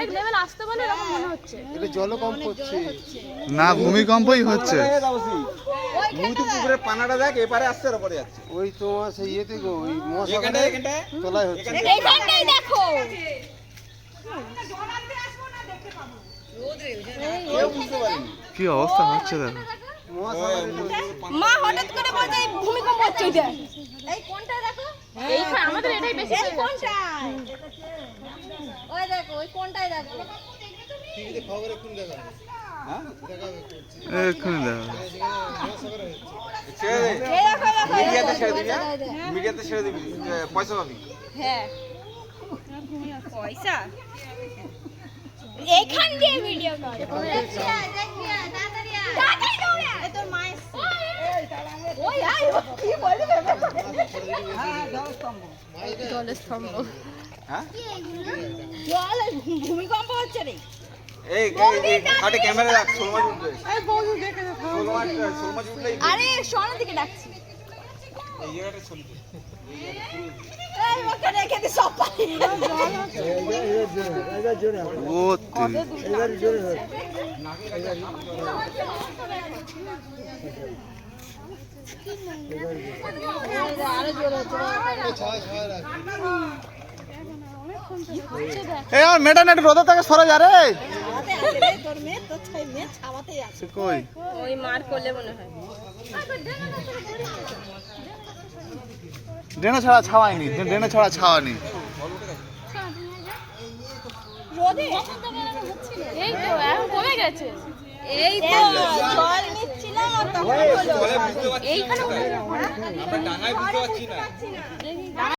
অনেক লেভেল আসতে বলে এরকম মনে হচ্ছে। এটা জলকম্প হচ্ছে না, ভূমিকম্পই হচ্ছে। পুকুরের পানাটা দেখ, এপারে আসছে আর ওপারে যাচ্ছে। ওই তোমার সেই ইয়েতে গো, ওই মহাসাগরের তলায় হচ্ছে। এইখানটাই দেখো। কেউ বুঝতে পারেনি। কি অবস্থা হচ্ছে দেখো। মা হঠাৎ করে বলছে ভূমিকম্প হচ্ছে। এটা এই কোনটা দেখো, এইখানে আমাদের এটাই বেশি। এই কোনটায়? ওই দেখো, ওই কোনটায় দেখো। টিভিতে খবর এখন দেখা হ্যাঁ এক্ষুনি দেখো। ছেড়ে দে, এই দেখো, দেখো, মিডিয়াতে ছেড়ে দিবি, মিডিয়াতে ছেড়ে দিবি, পয়সা পাবি। হ্যাঁ পয়সা এইখান দিয়ে ভিডিও কর। তাড়াতাড়ি দৌড়ে আয়। তোর মা এসছে। ওই আয়, ও কি বলে জলের স্তম্ভ। হ্যাঁ জল ভূমিকম্প হচ্ছে রে। এই খাটে ক্যামেরা রাখ, শোল মাছ উঠবে। শোল মাছ উঠলেই আরে সোনার দিকে ডাকছি। এই জায়গাটা চলবে। এই ওকে রেখে দি সব পানি। ও তুই আরো জোরে হচ্ছে। এই আর মেয়েটা একটু রোদে থেকে সরে যা রে। তোর মেয়ে তোর মেয়ে ছাওয়াতেই আছে। সে কই? ওই মার কোলে মনে হয়। ড্রেনে ছাড়া ছাওয়াইনি, ড্রেনে ছাড়া ছাওয়ানি। রোদে এই তো এখন কমে গেছে। এই তো জল নিচ্ছিলাম আর তখন হলো। বলে বুঝতে পারছি না। এইখানে আমরা ডাঙায় বুঝতে পারছি না।